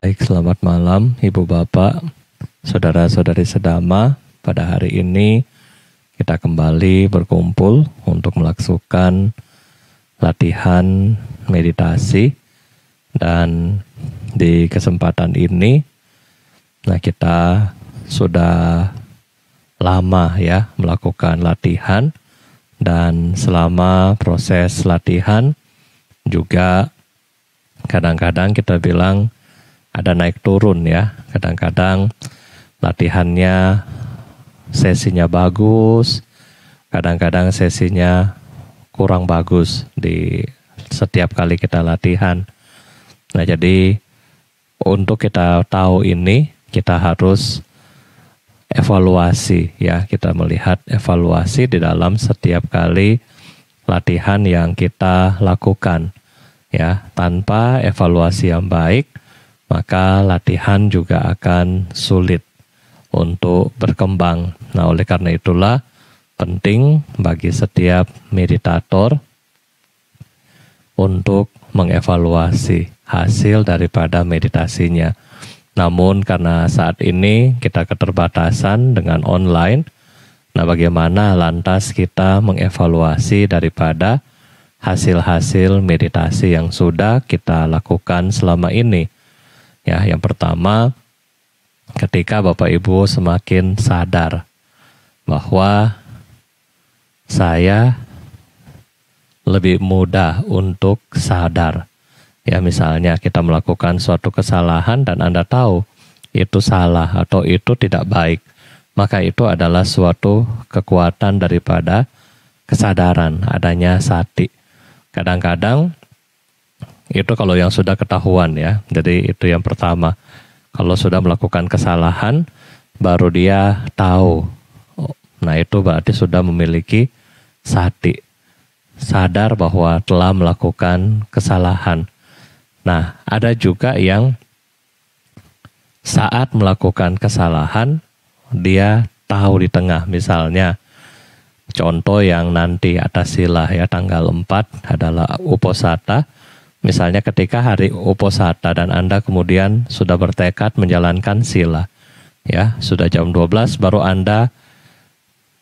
Baik, selamat malam Ibu Bapak, Saudara-saudari sedama. Pada hari ini kita kembali berkumpul untuk melakukan latihan meditasi. Dan di kesempatan ini, kita sudah lama ya melakukan latihan. Dan selama proses latihan juga kadang-kadang kita bilang ada naik turun ya. Kadang-kadang latihannya sesinya bagus, kadang-kadang sesinya kurang bagus di setiap kali kita latihan. Nah, jadi untuk kita tahu ini, kita harus evaluasi ya. Kita melihat evaluasi di dalam setiap kali latihan yang kita lakukan. Ya, tanpa evaluasi yang baik, maka latihan juga akan sulit untuk berkembang. Nah, oleh karena itulah penting bagi setiap meditator untuk mengevaluasi hasil daripada meditasinya. Namun karena saat ini kita keterbatasan dengan online, nah bagaimana lantas kita mengevaluasi daripada hasil-hasil meditasi yang sudah kita lakukan selama ini. Ya, yang pertama, ketika Bapak Ibu semakin sadar bahwa saya lebih mudah untuk sadar. Ya, misalnya kita melakukan suatu kesalahan dan Anda tahu itu salah atau itu tidak baik, maka itu adalah suatu kekuatan daripada kesadaran, adanya sati. Kadang-kadang itu kalau yang sudah ketahuan ya. Jadi itu yang pertama. Kalau sudah melakukan kesalahan, baru dia tahu. Nah, itu berarti sudah memiliki sati. Sadar bahwa telah melakukan kesalahan. Nah, ada juga yang saat melakukan kesalahan, dia tahu di tengah. Misalnya, contoh yang nanti atas sila ya, tanggal 4 adalah Uposatha. Misalnya ketika hari Uposatha dan Anda kemudian sudah bertekad menjalankan sila. Ya, sudah jam 12 baru Anda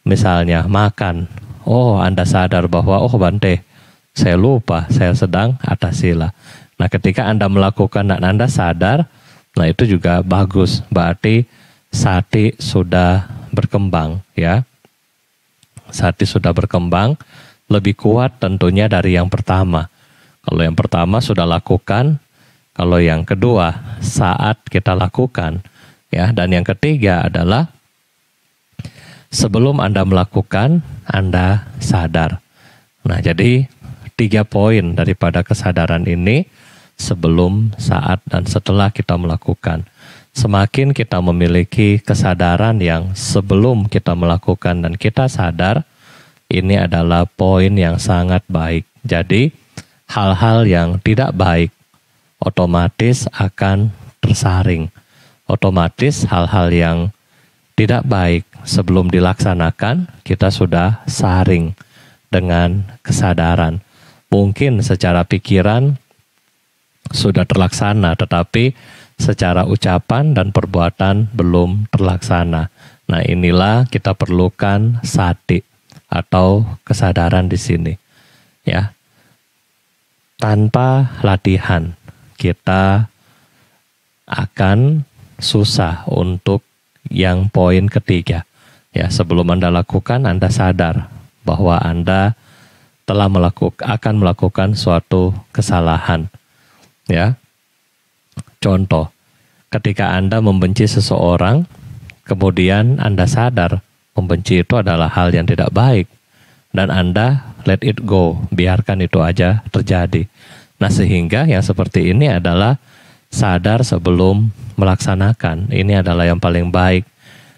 misalnya makan. Oh, Anda sadar bahwa Bante, saya lupa, saya sedang atas sila. Nah, ketika Anda melakukan dan Anda sadar, nah itu juga bagus. Berarti sati sudah berkembang ya. Sati sudah berkembang, lebih kuat tentunya dari yang pertama. Kalau yang pertama sudah lakukan, kalau yang kedua saat kita lakukan, ya. Dan yang ketiga adalah sebelum Anda melakukan, Anda sadar. Nah, jadi 3 poin daripada kesadaran ini, sebelum, saat, dan setelah kita melakukan. Semakin kita memiliki kesadaran yang sebelum kita melakukan dan kita sadar, ini adalah poin yang sangat baik. Jadi, hal-hal yang tidak baik otomatis akan tersaring. Otomatis hal-hal yang tidak baik sebelum dilaksanakan, kita sudah saring dengan kesadaran. Mungkin secara pikiran sudah terlaksana, tetapi secara ucapan dan perbuatan belum terlaksana. Nah, inilah kita perlukan sati atau kesadaran di sini. Ya. Tanpa latihan kita akan susah untuk yang poin ketiga. Ya, sebelum Anda lakukan, Anda sadar bahwa Anda telah akan melakukan suatu kesalahan. Ya. Contoh, ketika Anda membenci seseorang, kemudian Anda sadar membenci itu adalah hal yang tidak baik, dan Anda let it go, biarkan itu aja terjadi. Nah, sehingga yang seperti ini adalah sadar sebelum melaksanakan. Ini adalah yang paling baik.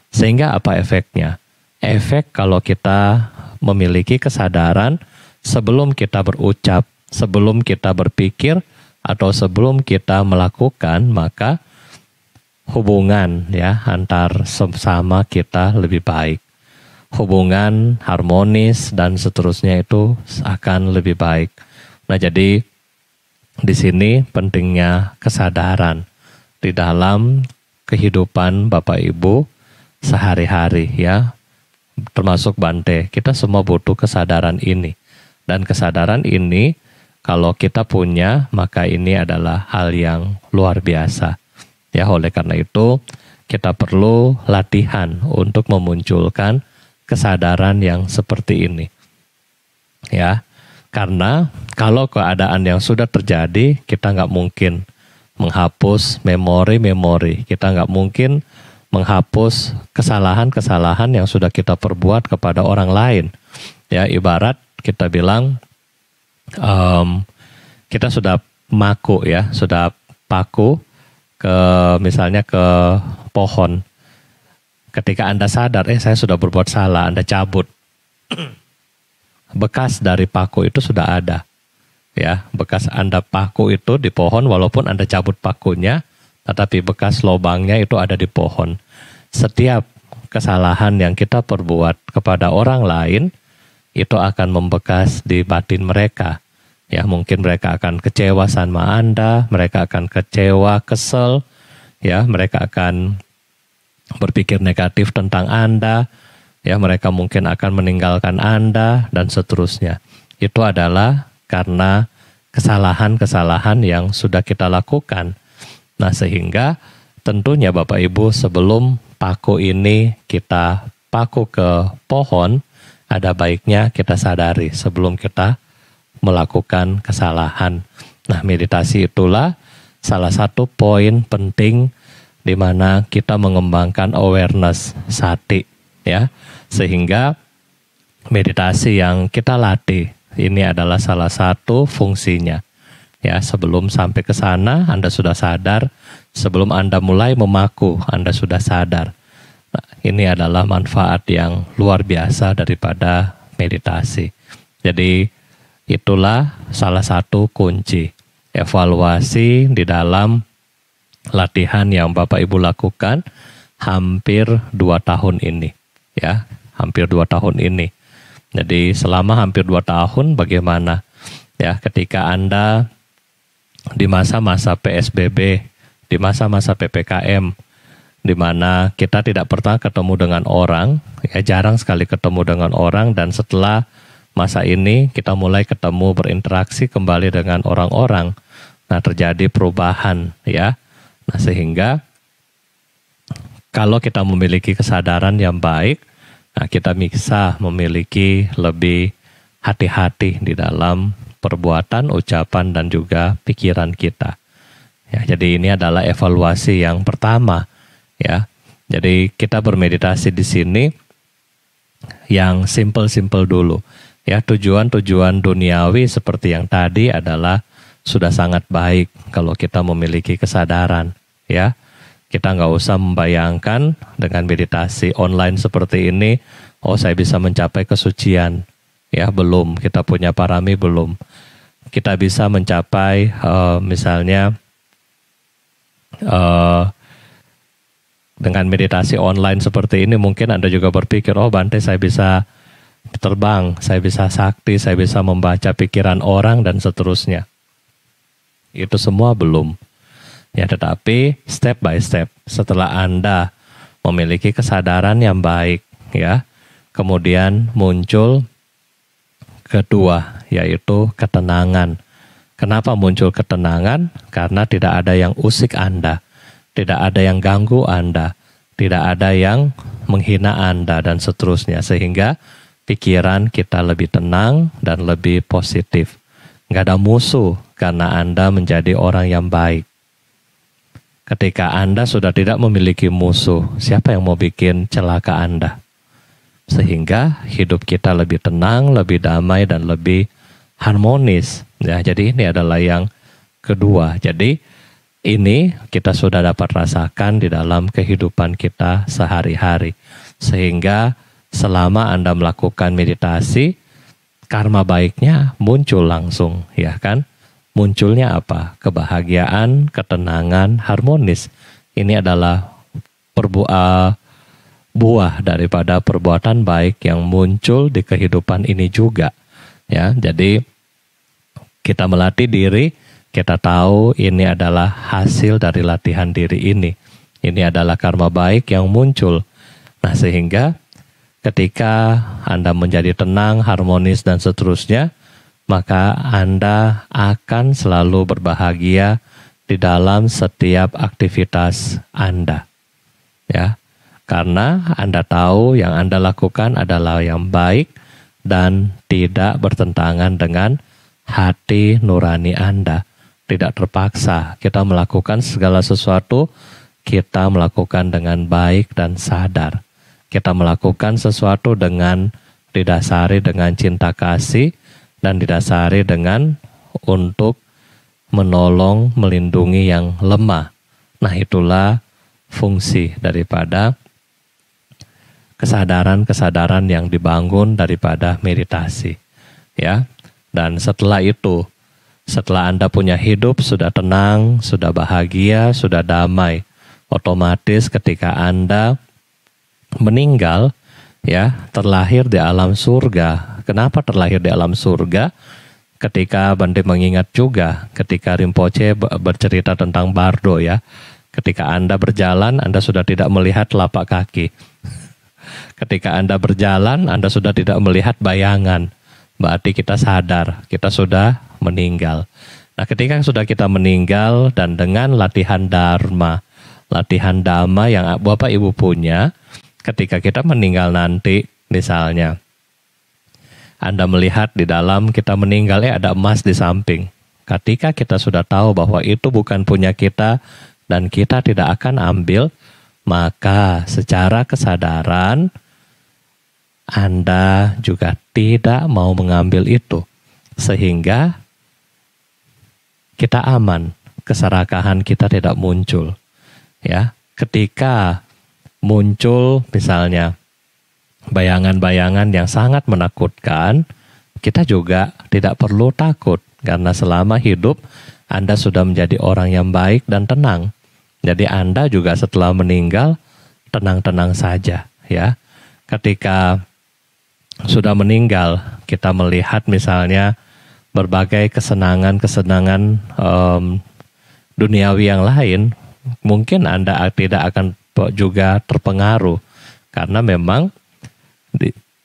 Sehingga apa efeknya? Efek kalau kita memiliki kesadaran sebelum kita berucap, sebelum kita berpikir, atau sebelum kita melakukan, maka hubungan ya antar sesama kita lebih baik. Hubungan harmonis dan seterusnya itu akan lebih baik. Nah, jadi di sini pentingnya kesadaran. di dalam kehidupan Bapak Ibu sehari-hari ya, termasuk Bante. Kita semua butuh kesadaran ini. Dan kesadaran ini kalau kita punya, maka ini adalah hal yang luar biasa. Ya, oleh karena itu kita perlu latihan untuk memunculkan kesadaran yang seperti ini. Ya, karena kalau keadaan yang sudah terjadi, kita nggak mungkin menghapus memori-memori. Kita nggak mungkin menghapus kesalahan-kesalahan yang sudah kita perbuat kepada orang lain. Ya, ibarat kita bilang kita sudah maku ya, sudah paku ke misalnya ke pohon. Ketika Anda sadar, saya sudah berbuat salah, Anda cabut. Bekas dari paku itu sudah ada. Ya, bekas Anda paku itu di pohon, walaupun Anda cabut pakunya, tetapi bekas lubangnya itu ada di pohon. Setiap kesalahan yang kita perbuat kepada orang lain, itu akan membekas di batin mereka. Ya, mungkin mereka akan kecewa sama Anda, mereka akan kecewa, kesel, ya, mereka akan berpikir negatif tentang Anda, ya, mereka mungkin akan meninggalkan Anda, dan seterusnya. Itu adalah karena kesalahan-kesalahan yang sudah kita lakukan. Nah, sehingga tentunya Bapak Ibu sebelum paku ini kita paku ke pohon, ada baiknya kita sadari sebelum kita melakukan kesalahan. Nah, meditasi itulah salah satu poin penting di mana kita mengembangkan awareness sati, ya. Sehingga meditasi yang kita latih ini adalah salah satu fungsinya. Ya, sebelum sampai ke sana Anda sudah sadar, sebelum Anda mulai memaku Anda sudah sadar. Nah, ini adalah manfaat yang luar biasa daripada meditasi. Jadi itulah salah satu kunci evaluasi di dalam latihan yang Bapak Ibu lakukan hampir 2 tahun ini. Ya, hampir 2 tahun ini. Jadi selama hampir 2 tahun bagaimana? Ya, ketika Anda di masa-masa PSBB, di masa-masa PPKM, di mana kita tidak pernah ketemu dengan orang, ya jarang sekali ketemu dengan orang, dan setelah masa ini kita mulai ketemu, berinteraksi kembali dengan orang-orang. Nah, terjadi perubahan ya. Nah, sehingga kalau kita memiliki kesadaran yang baik, nah kita bisa memiliki lebih hati-hati di dalam perbuatan, ucapan, dan juga pikiran kita. Ya, jadi ini adalah evaluasi yang pertama, ya. Jadi kita bermeditasi di sini yang simple-simple dulu. Ya, tujuan-tujuan duniawi seperti yang tadi adalah sudah sangat baik kalau kita memiliki kesadaran, ya. Kita nggak usah membayangkan dengan meditasi online seperti ini, oh saya bisa mencapai kesucian. Ya, belum. Kita punya parami belum. Kita bisa mencapai misalnya dengan meditasi online seperti ini, mungkin Anda juga berpikir, oh Bante saya bisa terbang, saya bisa sakti, saya bisa membaca pikiran orang, dan seterusnya. Itu semua belum. Ya, tetapi step by step, setelah Anda memiliki kesadaran yang baik, ya, kemudian muncul kedua, yaitu ketenangan. Kenapa muncul ketenangan? Karena tidak ada yang usik Anda, tidak ada yang ganggu Anda, tidak ada yang menghina Anda, dan seterusnya. Sehingga pikiran kita lebih tenang dan lebih positif. Nggak ada musuh karena Anda menjadi orang yang baik. Ketika Anda sudah tidak memiliki musuh, siapa yang mau bikin celaka Anda? Sehingga hidup kita lebih tenang, lebih damai, dan lebih harmonis. Ya, jadi ini adalah yang kedua. Jadi ini kita sudah dapat rasakan di dalam kehidupan kita sehari-hari. Sehingga selama Anda melakukan meditasi, karma baiknya muncul langsung, ya kan? Munculnya apa? Kebahagiaan, ketenangan, harmonis. Ini adalah buah daripada perbuatan baik yang muncul di kehidupan ini juga. Ya, jadi kita melatih diri Kita tahu ini adalah hasil dari latihan diri ini. Ini adalah karma baik yang muncul. Nah, sehingga ketika Anda menjadi tenang, harmonis, dan seterusnya, maka Anda akan selalu berbahagia di dalam setiap aktivitas Anda. Ya, karena Anda tahu yang Anda lakukan adalah yang baik dan tidak bertentangan dengan hati nurani Anda. Tidak terpaksa kita melakukan segala sesuatu, kita melakukan dengan baik dan sadar. Kita melakukan sesuatu dengan didasari dengan cinta kasih dan didasari dengan untuk menolong, melindungi yang lemah. Nah, itulah fungsi daripada kesadaran-kesadaran yang dibangun daripada meditasi. Ya. Dan setelah itu, setelah Anda punya hidup sudah tenang, sudah bahagia, sudah damai, otomatis ketika Anda meninggal, ya, terlahir di alam surga. Kenapa terlahir di alam surga? Ketika Bante mengingat juga, ketika Rinpoche bercerita tentang Bardo, ya, ketika Anda berjalan, Anda sudah tidak melihat telapak kaki. Ketika Anda berjalan, Anda sudah tidak melihat bayangan. Berarti kita sadar, kita sudah meninggal. Nah, ketika sudah kita meninggal dan dengan latihan Dharma, latihan Dhamma yang Bapak Ibu punya, ketika kita meninggal nanti, misalnya, Anda melihat di dalam kita meninggal, ada emas di samping. Ketika kita sudah tahu bahwa itu bukan punya kita dan kita tidak akan ambil, maka secara kesadaran, Anda juga tidak mau mengambil itu. Sehingga kita aman, keserakahan kita tidak muncul. Ya, ketika muncul misalnya bayangan-bayangan yang sangat menakutkan, kita juga tidak perlu takut. Karena selama hidup, Anda sudah menjadi orang yang baik dan tenang. Jadi Anda juga setelah meninggal, tenang-tenang saja. Ya, ketika sudah meninggal, kita melihat misalnya berbagai kesenangan-kesenangan duniawi yang lain, mungkin Anda tidak akan juga terpengaruh. Karena memang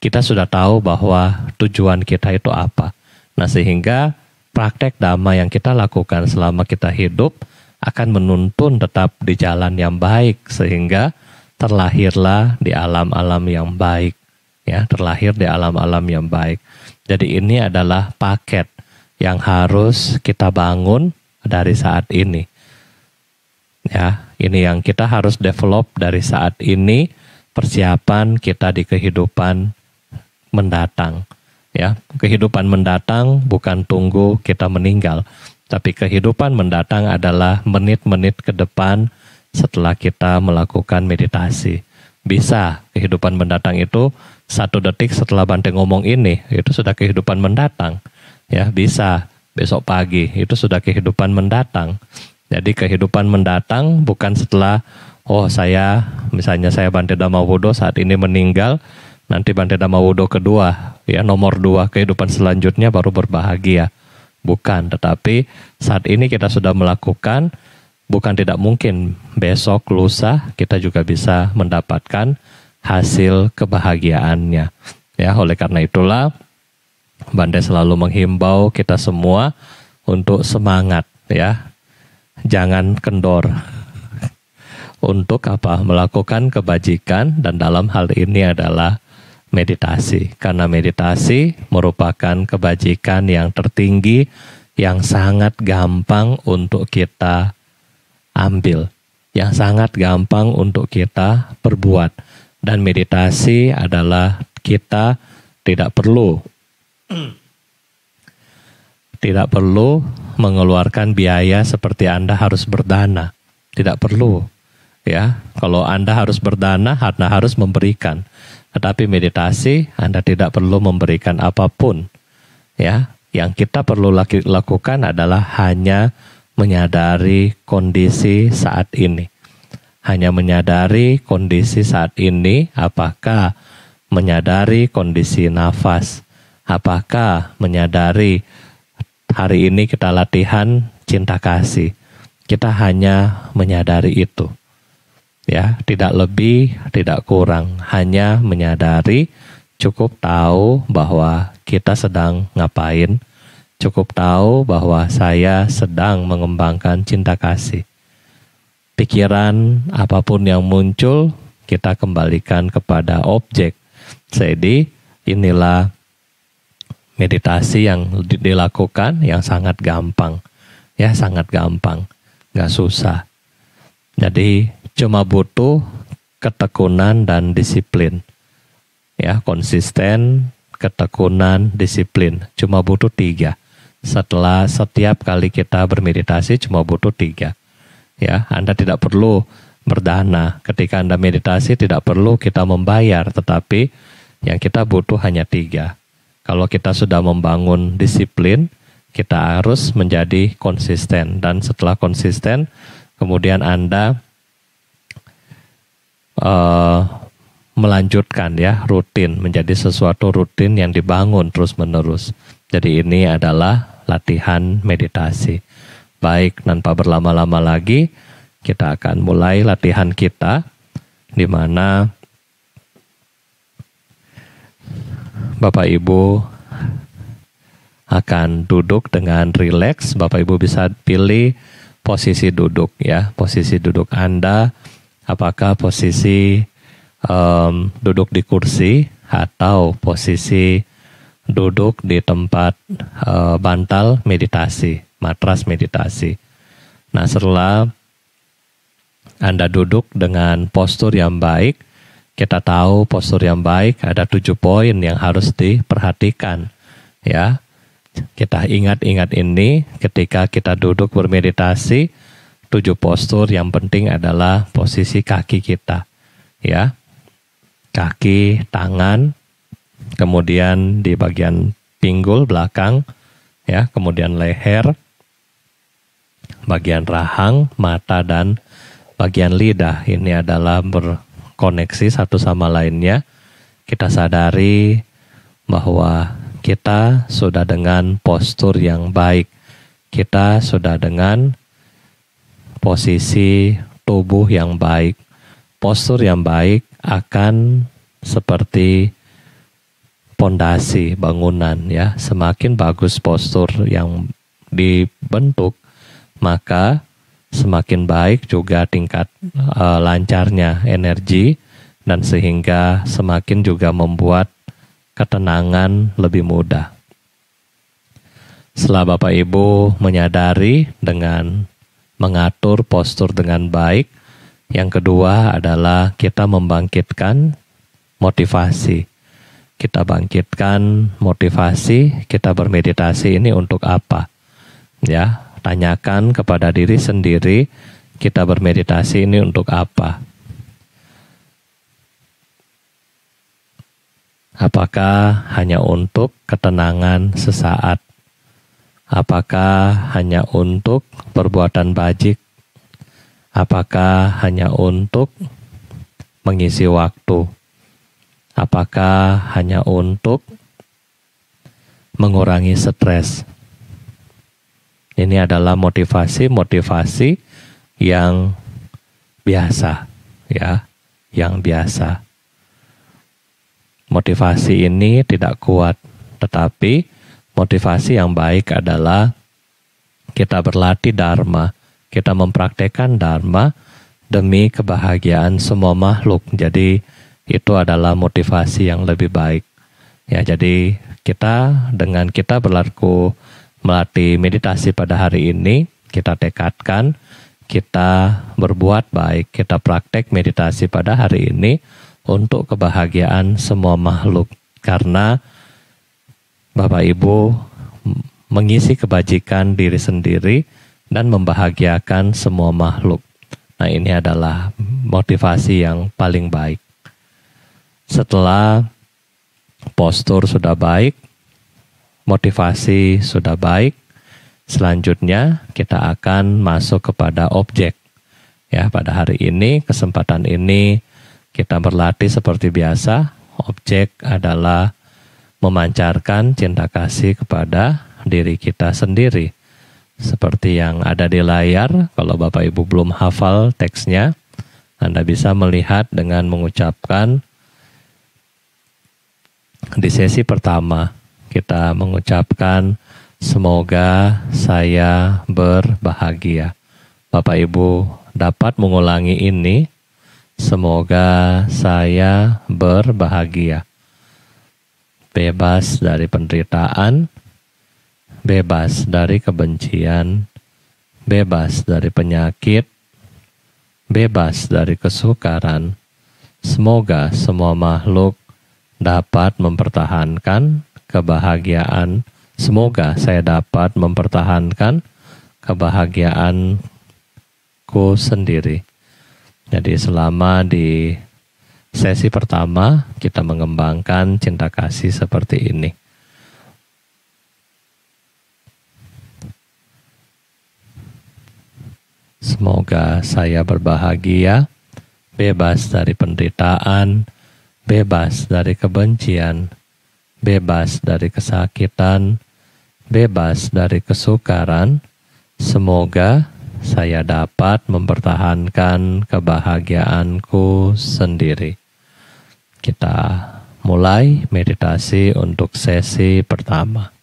kita sudah tahu bahwa tujuan kita itu apa. Nah, sehingga praktek Dhamma yang kita lakukan selama kita hidup akan menuntun tetap di jalan yang baik. Sehingga terlahirlah di alam-alam yang baik. Ya, terlahir di alam-alam yang baik. Jadi ini adalah paket yang harus kita bangun dari saat ini. Ya, ini yang kita harus develop dari saat ini, persiapan kita di kehidupan mendatang. Ya, kehidupan mendatang bukan tunggu kita meninggal, tapi kehidupan mendatang adalah menit-menit ke depan setelah kita melakukan meditasi. Bisa kehidupan mendatang itu 1 detik setelah Bante ngomong ini, itu sudah kehidupan mendatang. Ya, bisa besok pagi, itu sudah kehidupan mendatang. Jadi kehidupan mendatang bukan setelah, misalnya saya Bante Dhammawudo saat ini meninggal, nanti Bante Dhammawudo kedua, ya nomor 2, kehidupan selanjutnya baru berbahagia. Bukan, tetapi saat ini kita sudah melakukan, bukan tidak mungkin besok, lusa, kita juga bisa mendapatkan hasil kebahagiaannya. Ya, oleh karena itulah Bante selalu menghimbau kita semua untuk semangat, ya. Jangan kendor. Untuk apa? Melakukan kebajikan, dan dalam hal ini adalah meditasi. Karena meditasi merupakan kebajikan yang tertinggi yang sangat gampang untuk kita ambil, yang sangat gampang untuk kita perbuat. Dan meditasi adalah kita tidak perlu mengeluarkan biaya seperti Anda harus berdana. Tidak perlu. Ya, kalau Anda harus berdana, Anda harus memberikan. Tetapi meditasi, Anda tidak perlu memberikan apapun. Ya, yang kita perlu lakukan adalah hanya menyadari kondisi saat ini. Hanya menyadari kondisi saat ini, apakah menyadari kondisi nafas, apakah menyadari hari ini kita latihan cinta kasih. Kita hanya menyadari itu. Ya, tidak lebih, tidak kurang, hanya menyadari, cukup tahu bahwa kita sedang ngapain, cukup tahu bahwa saya sedang mengembangkan cinta kasih. Pikiran apapun yang muncul, kita kembalikan kepada objek. Jadi inilah meditasi yang dilakukan yang sangat gampang. Ya, sangat gampang, gak susah. Jadi cuma butuh ketekunan dan disiplin. Ya, konsisten, ketekunan, disiplin. Cuma butuh 3. Setelah setiap kali kita bermeditasi cuma butuh 3. Ya, Anda tidak perlu berdana. Ketika Anda meditasi tidak perlu kita membayar, tetapi yang kita butuh hanya 3. Kalau kita sudah membangun disiplin, kita harus menjadi konsisten. Dan setelah konsisten, kemudian Anda melanjutkan ya, rutin, menjadi sesuatu rutin yang dibangun terus-menerus. Jadi ini adalah latihan meditasi. Baik, tanpa berlama-lama lagi, kita akan mulai latihan kita, di mana Bapak Ibu akan duduk dengan rileks. Bapak Ibu bisa pilih posisi duduk ya, posisi duduk Anda, apakah posisi duduk di kursi atau posisi duduk di tempat bantal meditasi, matras meditasi. Nah, setelah Anda duduk dengan postur yang baik, kita tahu postur yang baik ada 7 poin yang harus diperhatikan ya. Kita ingat-ingat ini ketika kita duduk bermeditasi. 7 postur yang penting adalah posisi kaki kita ya. Kaki, tangan, kemudian di bagian pinggul belakang ya, kemudian leher, bagian rahang, mata, dan bagian lidah. Ini adalah berkoneksi satu sama lainnya. Kita sadari bahwa kita sudah dengan postur yang baik. Kita sudah dengan posisi tubuh yang baik. Postur yang baik akan seperti pondasi bangunan ya. Semakin bagus postur yang dibentuk, maka semakin baik juga tingkat lancarnya energi, dan sehingga semakin juga membuat ketenangan lebih mudah. Setelah Bapak Ibu menyadari dengan mengatur postur dengan baik, yang kedua adalah kita membangkitkan motivasi. Kita bangkitkan motivasi, kita bermeditasi ini untuk apa? Ya, tanyakan kepada diri sendiri, kita bermeditasi ini untuk apa? Apakah hanya untuk ketenangan sesaat? Apakah hanya untuk perbuatan bajik? Apakah hanya untuk mengisi waktu? Apakah hanya untuk mengurangi stres? Ini adalah motivasi-motivasi yang biasa, ya, yang biasa. Motivasi ini tidak kuat, tetapi motivasi yang baik adalah kita berlatih dharma, kita mempraktekkan dharma demi kebahagiaan semua makhluk. Jadi itu adalah motivasi yang lebih baik. Ya, jadi dengan kita melatih meditasi pada hari ini, kita tekadkan, kita berbuat baik, kita praktek meditasi pada hari ini untuk kebahagiaan semua makhluk. Karena Bapak Ibu mengisi kebajikan diri sendiri dan membahagiakan semua makhluk. Nah, ini adalah motivasi yang paling baik. Setelah postur sudah baik, motivasi sudah baik, selanjutnya kita akan masuk kepada objek. Ya, pada hari ini, kesempatan ini kita berlatih seperti biasa. Objek adalah memancarkan cinta kasih kepada diri kita sendiri. seperti yang ada di layar. Kalau Bapak Ibu belum hafal teksnya, Anda bisa melihat dengan mengucapkan di sesi pertama. Kita mengucapkan semoga saya berbahagia. Bapak Ibu dapat mengulangi ini. Semoga saya berbahagia. Bebas dari penderitaan, bebas dari kebencian, bebas dari penyakit, bebas dari kesukaran. Semoga semua makhluk dapat mempertahankan kebahagiaan. Semoga saya dapat mempertahankan kebahagiaanku sendiri. Jadi selama di sesi pertama kita mengembangkan cinta kasih seperti ini. Semoga saya berbahagia, bebas dari penderitaan, bebas dari kebencian, bebas dari kesakitan, bebas dari kesukaran. Semoga saya dapat mempertahankan kebahagiaanku sendiri. Kita mulai meditasi untuk sesi pertama.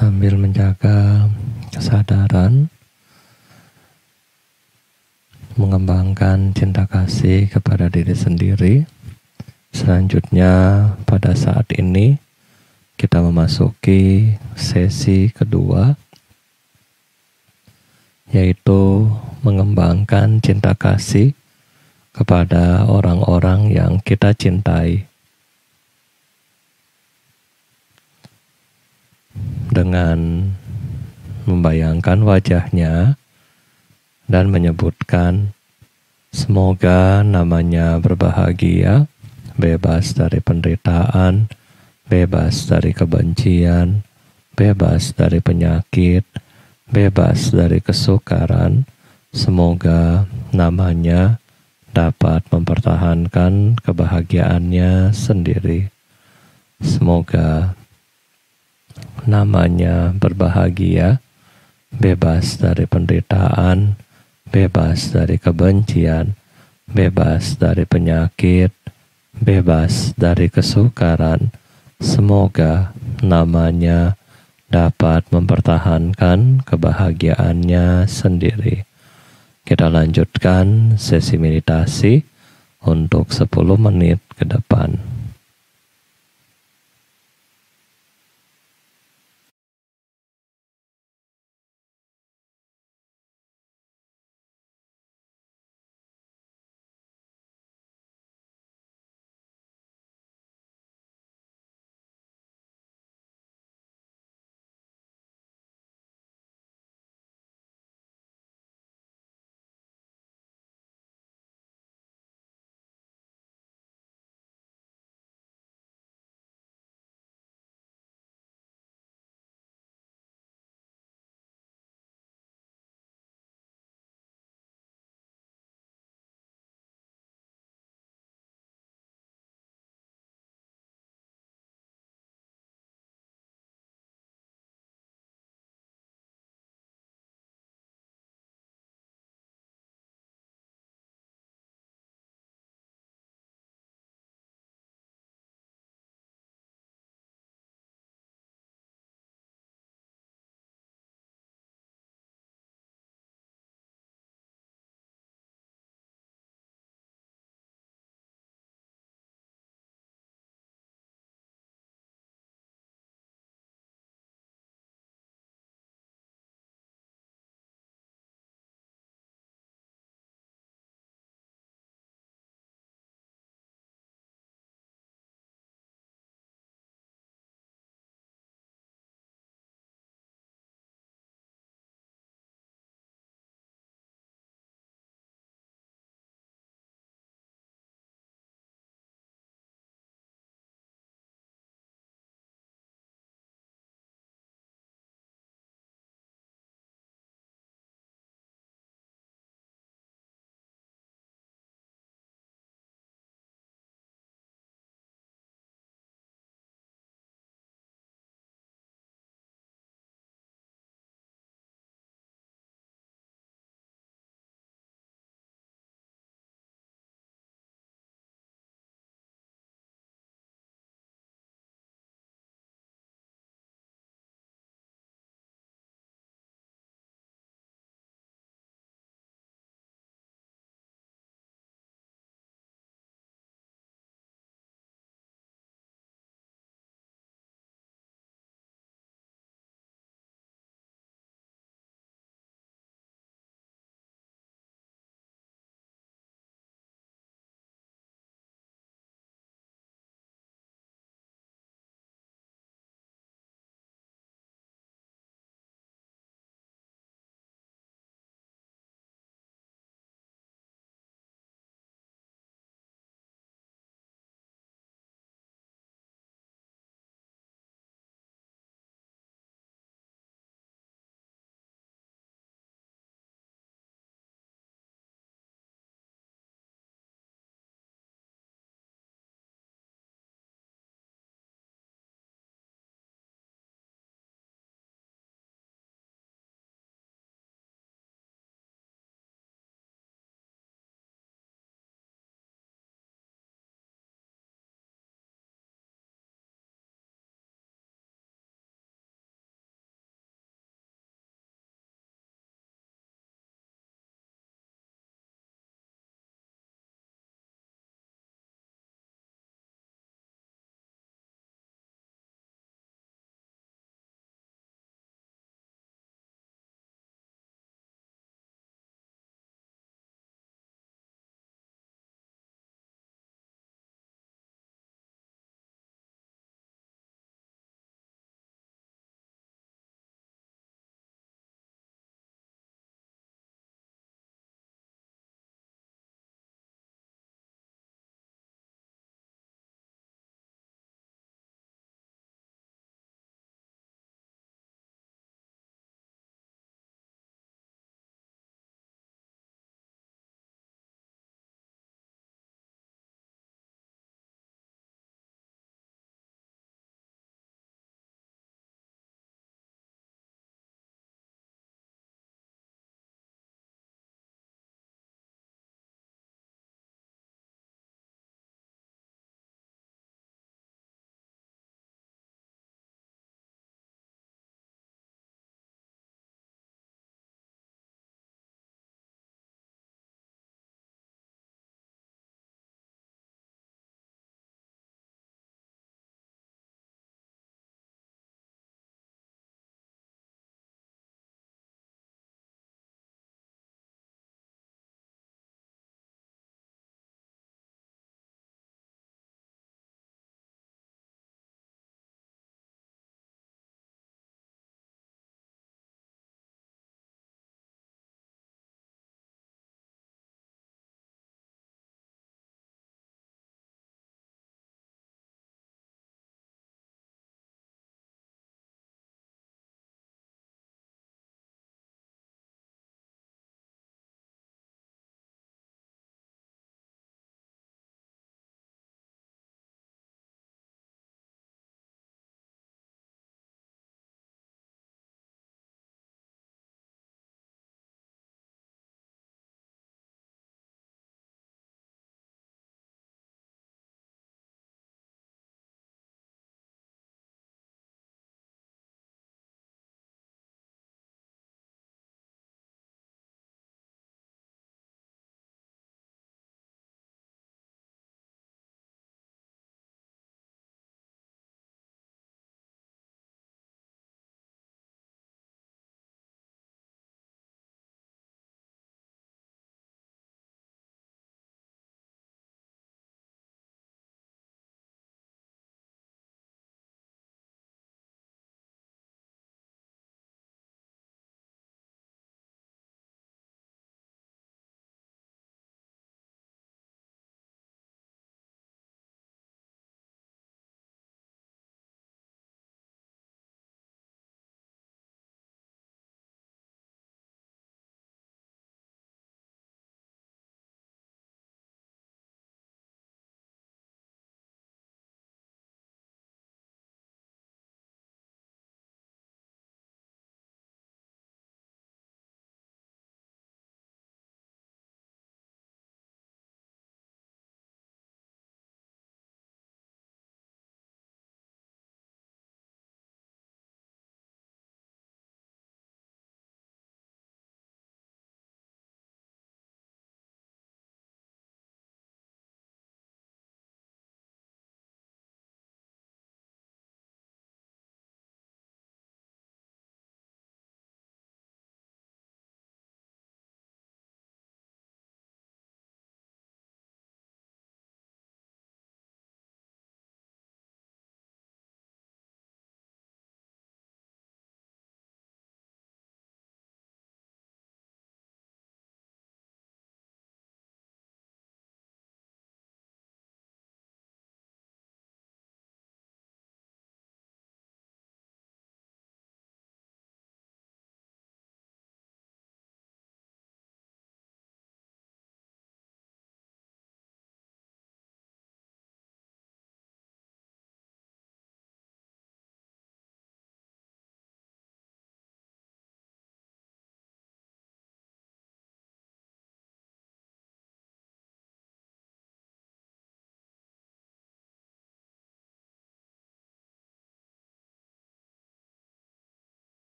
sambil menjaga kesadaran, mengembangkan cinta kasih kepada diri sendiri. Selanjutnya pada saat ini kita memasuki sesi kedua, yaitu mengembangkan cinta kasih kepada orang-orang yang kita cintai. Dengan membayangkan wajahnya dan menyebutkan, semoga namanya berbahagia, bebas dari penderitaan, bebas dari kebencian, bebas dari penyakit, bebas dari kesukaran. Semoga namanya dapat mempertahankan kebahagiaannya sendiri. Semoga namanya berbahagia, bebas dari penderitaan, bebas dari kebencian, bebas dari penyakit, bebas dari kesukaran. Semoga namanya dapat mempertahankan kebahagiaannya sendiri. Kita lanjutkan sesi meditasi untuk 10 menit ke depan.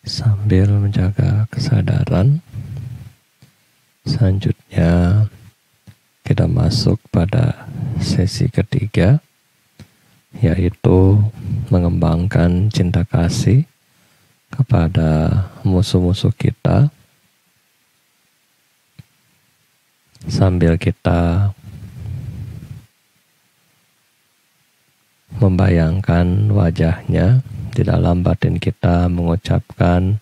sambil menjaga kesadaran. Selanjutnya kita masuk pada sesi ketiga, yaitu mengembangkan cinta kasih kepada musuh-musuh kita, sambil kita membayangkan wajahnya. Di dalam batin kita mengucapkan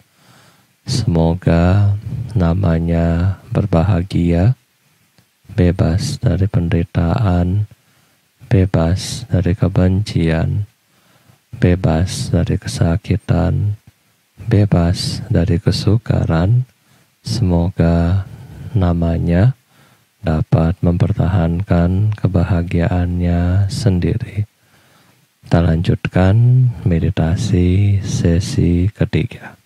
semoga namanya berbahagia, bebas dari penderitaan, bebas dari kebencian, bebas dari kesakitan, bebas dari kesukaran. Semoga namanya dapat mempertahankan kebahagiaannya sendiri. Kita lanjutkan meditasi sesi ketiga.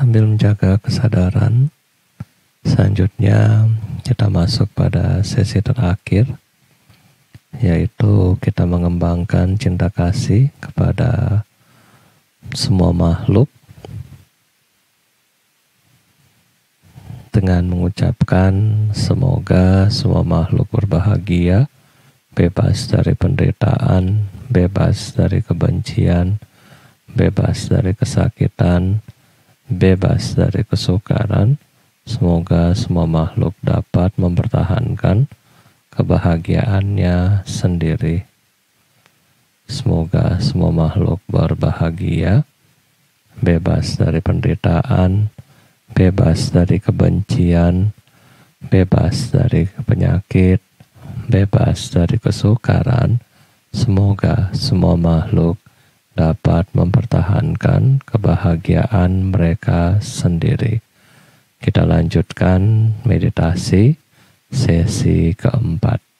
sambil menjaga kesadaran. Selanjutnya kita masuk pada sesi terakhir, yaitu kita mengembangkan cinta kasih kepada semua makhluk dengan mengucapkan semoga semua makhluk berbahagia, bebas dari penderitaan, bebas dari kebencian, bebas dari kesakitan, bebas dari kesukaran. Semoga semua makhluk dapat mempertahankan kebahagiaannya sendiri. Semoga semua makhluk berbahagia, bebas dari penderitaan, bebas dari kebencian, bebas dari penyakit, bebas dari kesukaran. Semoga semua makhluk dapat mempertahankan kebahagiaan mereka sendiri. Kita lanjutkan meditasi sesi keempat.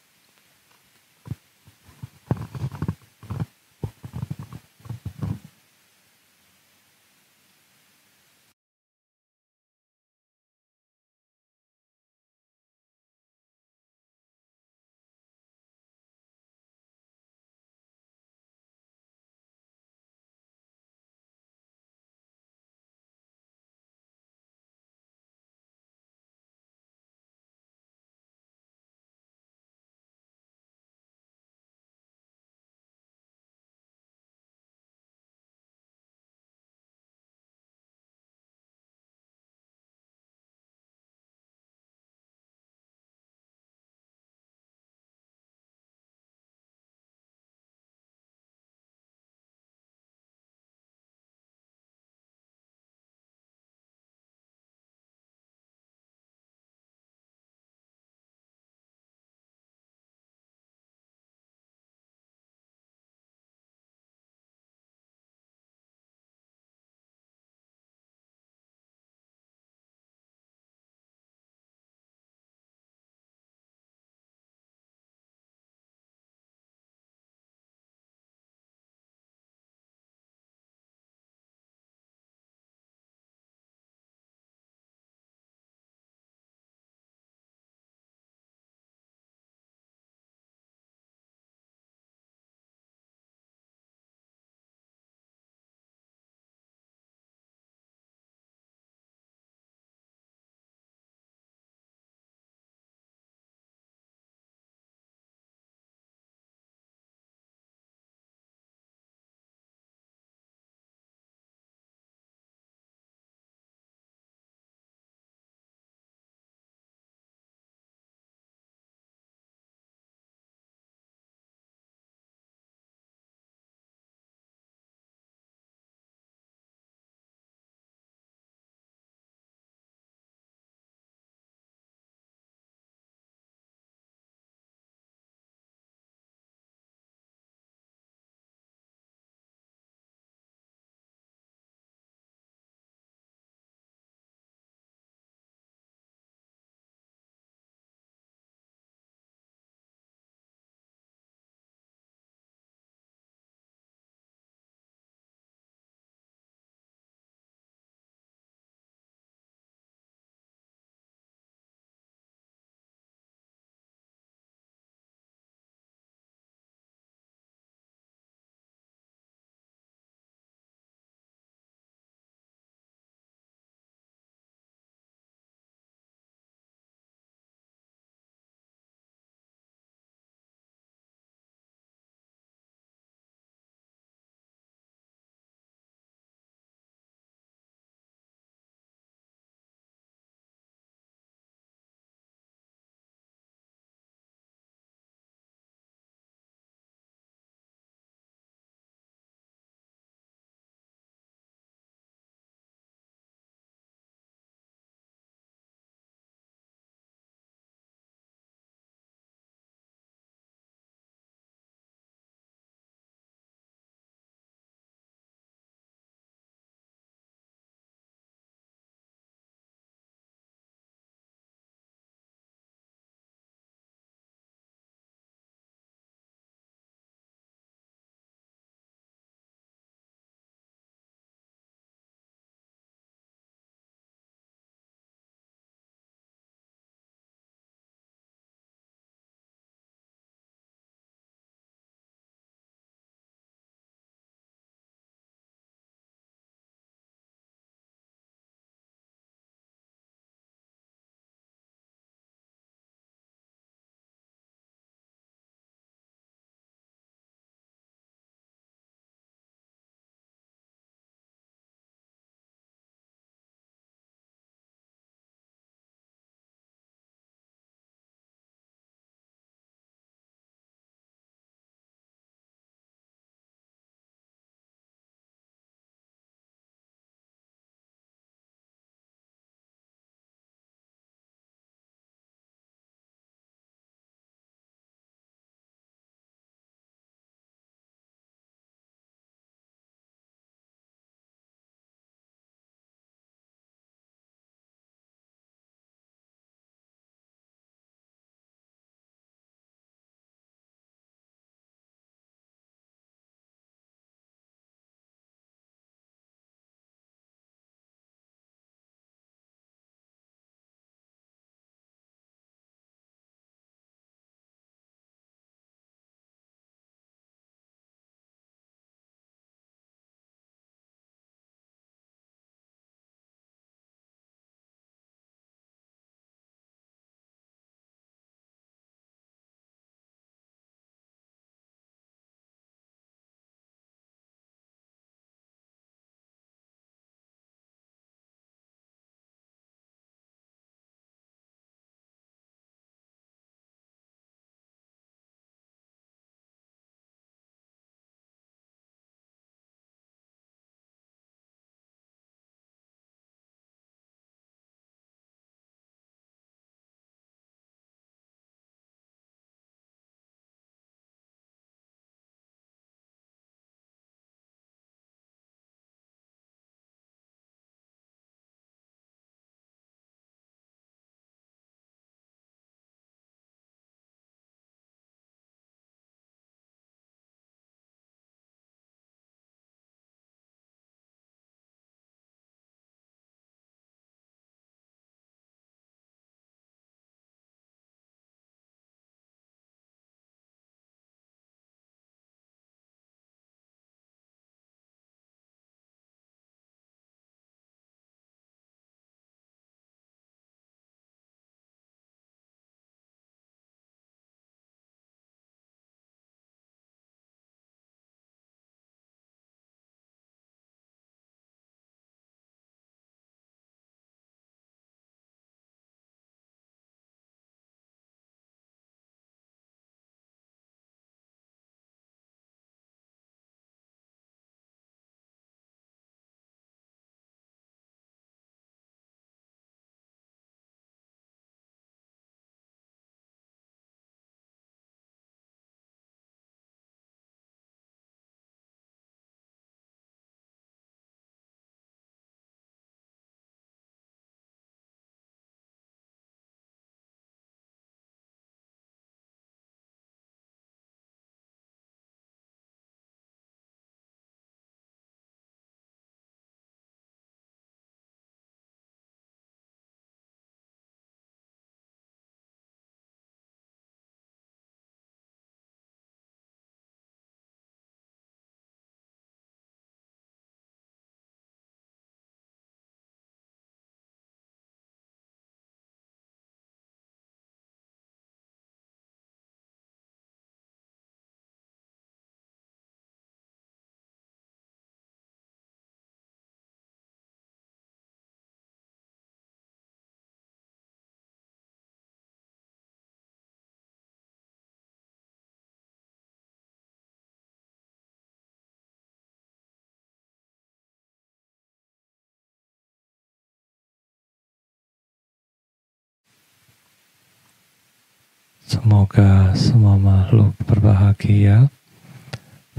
Semoga semua makhluk berbahagia,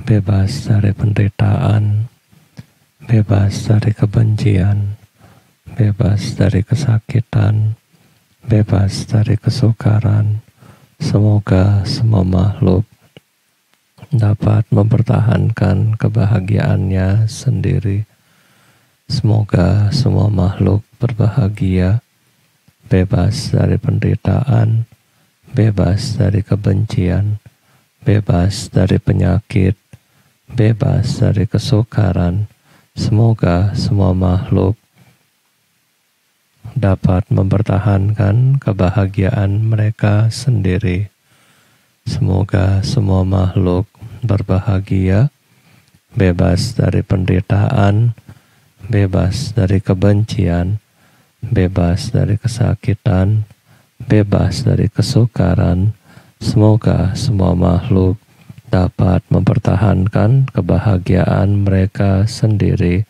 bebas dari penderitaan, bebas dari kebencian, bebas dari kesakitan, bebas dari kesukaran. Semoga semua makhluk dapat mempertahankan kebahagiaannya sendiri. Semoga semua makhluk berbahagia, bebas dari penderitaan, bebas dari kebencian, bebas dari penyakit, bebas dari kesukaran. Semoga semua makhluk dapat mempertahankan kebahagiaan mereka sendiri. Semoga semua makhluk berbahagia, bebas dari penderitaan, bebas dari kebencian, bebas dari kesakitan, bebas dari kesukaran. Semoga semua makhluk dapat mempertahankan kebahagiaan mereka sendiri.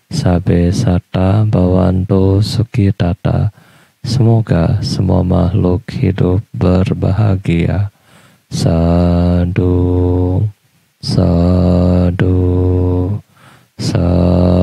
Sabe sata bawanto sukitata. Semoga semua makhluk hidup berbahagia. Sadu, sadu, sadu.